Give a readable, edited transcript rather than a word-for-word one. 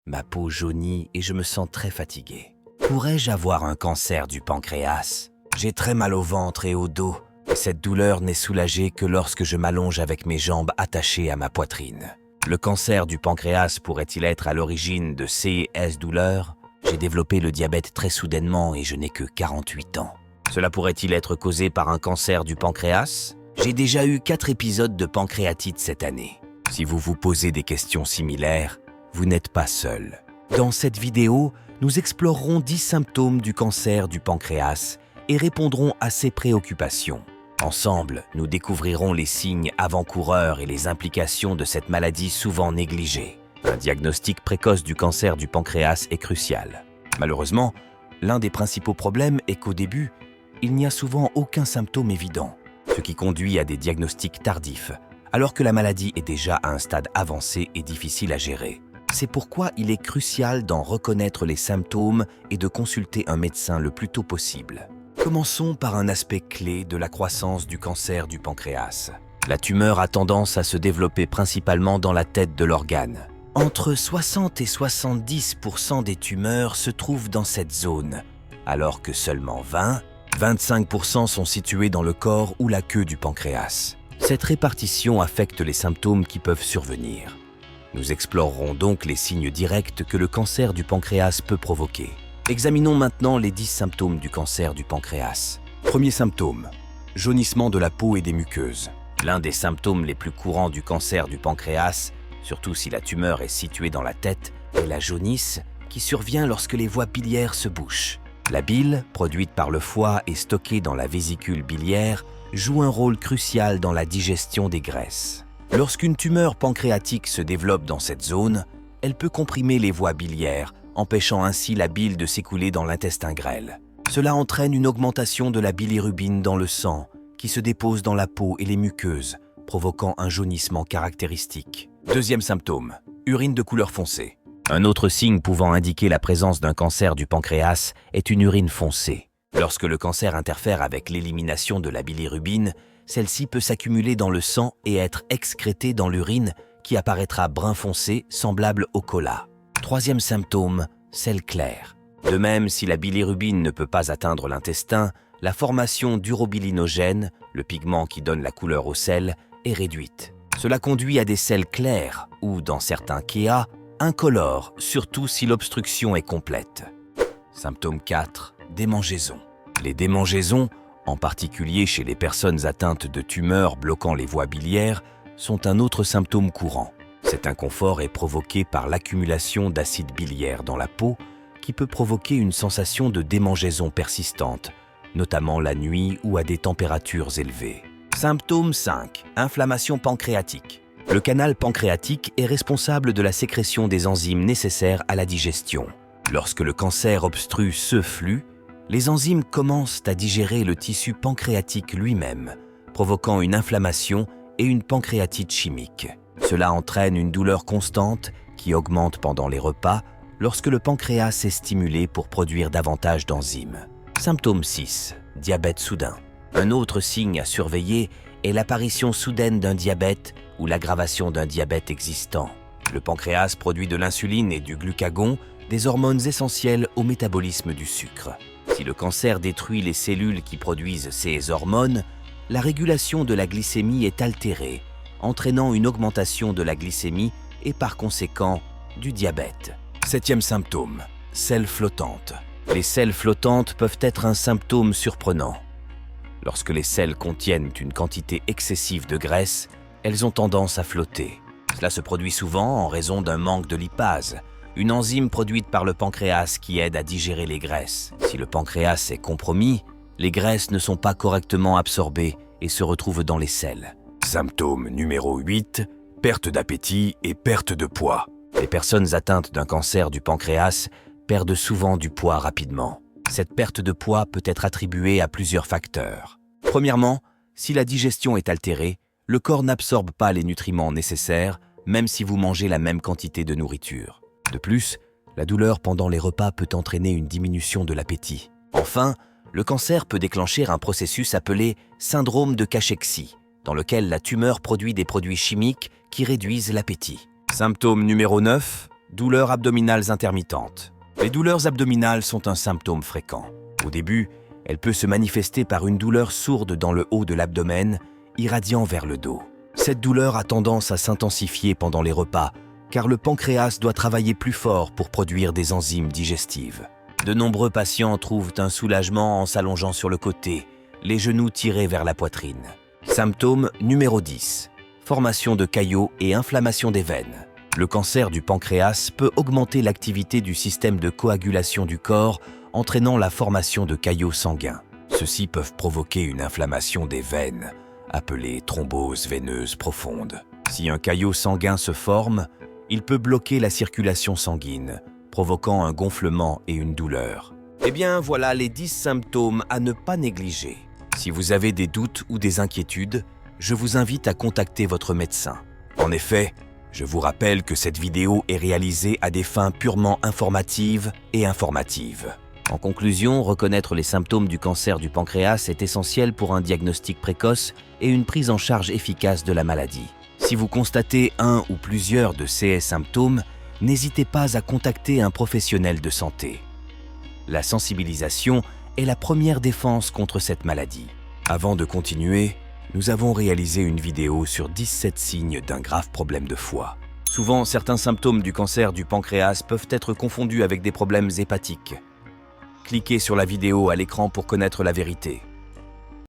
Ma peau jaunit et je me sens très fatigué. Pourrais-je avoir un cancer du pancréas? J'ai très mal au ventre et au dos. Et cette douleur n'est soulagée que lorsque je m'allonge avec mes jambes attachées à ma poitrine. Le cancer du pancréas pourrait-il être à l'origine de ces douleurs? J'ai développé le diabète très soudainement et je n'ai que 48 ans. Cela pourrait-il être causé par un cancer du pancréas? J'ai déjà eu 4 épisodes de pancréatite cette année. Si vous vous posez des questions similaires, vous n'êtes pas seul. Dans cette vidéo, nous explorerons 10 symptômes du cancer du pancréas et répondrons à ces préoccupations. Ensemble, nous découvrirons les signes avant-coureurs et les implications de cette maladie souvent négligée. Un diagnostic précoce du cancer du pancréas est crucial. Malheureusement, l'un des principaux problèmes est qu'au début, il n'y a souvent aucun symptôme évident, ce qui conduit à des diagnostics tardifs, alors que la maladie est déjà à un stade avancé et difficile à gérer. C'est pourquoi il est crucial d'en reconnaître les symptômes et de consulter un médecin le plus tôt possible. Commençons par un aspect clé de la croissance du cancer du pancréas. La tumeur a tendance à se développer principalement dans la tête de l'organe. Entre 60 et 70% des tumeurs se trouvent dans cette zone, alors que seulement 20-25% sont situés dans le corps ou la queue du pancréas. Cette répartition affecte les symptômes qui peuvent survenir. Nous explorerons donc les signes directs que le cancer du pancréas peut provoquer. Examinons maintenant les 10 symptômes du cancer du pancréas. Premier symptôme, jaunissement de la peau et des muqueuses. L'un des symptômes les plus courants du cancer du pancréas, surtout si la tumeur est située dans la tête, est la jaunisse qui survient lorsque les voies biliaires se bouchent. La bile, produite par le foie et stockée dans la vésicule biliaire, joue un rôle crucial dans la digestion des graisses. Lorsqu'une tumeur pancréatique se développe dans cette zone, elle peut comprimer les voies biliaires, empêchant ainsi la bile de s'écouler dans l'intestin grêle. Cela entraîne une augmentation de la bilirubine dans le sang, qui se dépose dans la peau et les muqueuses, provoquant un jaunissement caractéristique. Deuxième symptôme, urine de couleur foncée. Un autre signe pouvant indiquer la présence d'un cancer du pancréas est une urine foncée. Lorsque le cancer interfère avec l'élimination de la bilirubine, celle-ci peut s'accumuler dans le sang et être excrétée dans l'urine qui apparaîtra brun foncé, semblable au cola. Troisième symptôme, sel clair. De même, si la bilirubine ne peut pas atteindre l'intestin, la formation d'urobilinogène, le pigment qui donne la couleur au sel, est réduite. Cela conduit à des sels clairs ou, dans certains cas, incolores, surtout si l'obstruction est complète. Symptôme 4, démangeaisons. Les démangeaisons, en particulier chez les personnes atteintes de tumeurs bloquant les voies biliaires, sont un autre symptôme courant. Cet inconfort est provoqué par l'accumulation d'acide biliaire dans la peau qui peut provoquer une sensation de démangeaison persistante, notamment la nuit ou à des températures élevées. Symptôme 5, inflammation pancréatique. Le canal pancréatique est responsable de la sécrétion des enzymes nécessaires à la digestion. Lorsque le cancer obstrue ce flux, les enzymes commencent à digérer le tissu pancréatique lui-même, provoquant une inflammation et une pancréatite chimique. Cela entraîne une douleur constante qui augmente pendant les repas lorsque le pancréas est stimulé pour produire davantage d'enzymes. Symptôme 6, diabète soudain. Un autre signe à surveiller est l'apparition soudaine d'un diabète ou l'aggravation d'un diabète existant. Le pancréas produit de l'insuline et du glucagon, des hormones essentielles au métabolisme du sucre. Si le cancer détruit les cellules qui produisent ces hormones, la régulation de la glycémie est altérée, entraînant une augmentation de la glycémie et par conséquent du diabète. Septième symptôme, selles flottantes. Les selles flottantes peuvent être un symptôme surprenant. Lorsque les selles contiennent une quantité excessive de graisse, elles ont tendance à flotter. Cela se produit souvent en raison d'un manque de lipase, une enzyme produite par le pancréas qui aide à digérer les graisses. Si le pancréas est compromis, les graisses ne sont pas correctement absorbées et se retrouvent dans les selles. Symptôme numéro 8, perte d'appétit et perte de poids. Les personnes atteintes d'un cancer du pancréas perdent souvent du poids rapidement. Cette perte de poids peut être attribuée à plusieurs facteurs. Premièrement, si la digestion est altérée, le corps n'absorbe pas les nutriments nécessaires, même si vous mangez la même quantité de nourriture. De plus, la douleur pendant les repas peut entraîner une diminution de l'appétit. Enfin, le cancer peut déclencher un processus appelé syndrome de cachexie, dans lequel la tumeur produit des produits chimiques qui réduisent l'appétit. Symptôme numéro 9, Douleurs abdominales intermittentes. Les douleurs abdominales sont un symptôme fréquent. Au début, elle peut se manifester par une douleur sourde dans le haut de l'abdomen, irradiant vers le dos. Cette douleur a tendance à s'intensifier pendant les repas, car le pancréas doit travailler plus fort pour produire des enzymes digestives. De nombreux patients trouvent un soulagement en s'allongeant sur le côté, les genoux tirés vers la poitrine. Symptôme numéro 10. Formation de caillots et inflammation des veines. Le cancer du pancréas peut augmenter l'activité du système de coagulation du corps, entraînant la formation de caillots sanguins. Ceux-ci peuvent provoquer une inflammation des veines, appelée thrombose veineuse profonde. Si un caillot sanguin se forme, il peut bloquer la circulation sanguine, provoquant un gonflement et une douleur. Eh bien, voilà les 10 symptômes à ne pas négliger. Si vous avez des doutes ou des inquiétudes, je vous invite à contacter votre médecin. En effet, je vous rappelle que cette vidéo est réalisée à des fins purement informatives et informatives. En conclusion, reconnaître les symptômes du cancer du pancréas est essentiel pour un diagnostic précoce et une prise en charge efficace de la maladie. Si vous constatez un ou plusieurs de ces symptômes, n'hésitez pas à contacter un professionnel de santé. La sensibilisation est la première défense contre cette maladie. Avant de continuer, nous avons réalisé une vidéo sur 17 signes d'un grave problème de foie. Souvent, certains symptômes du cancer du pancréas peuvent être confondus avec des problèmes hépatiques. Cliquez sur la vidéo à l'écran pour connaître la vérité.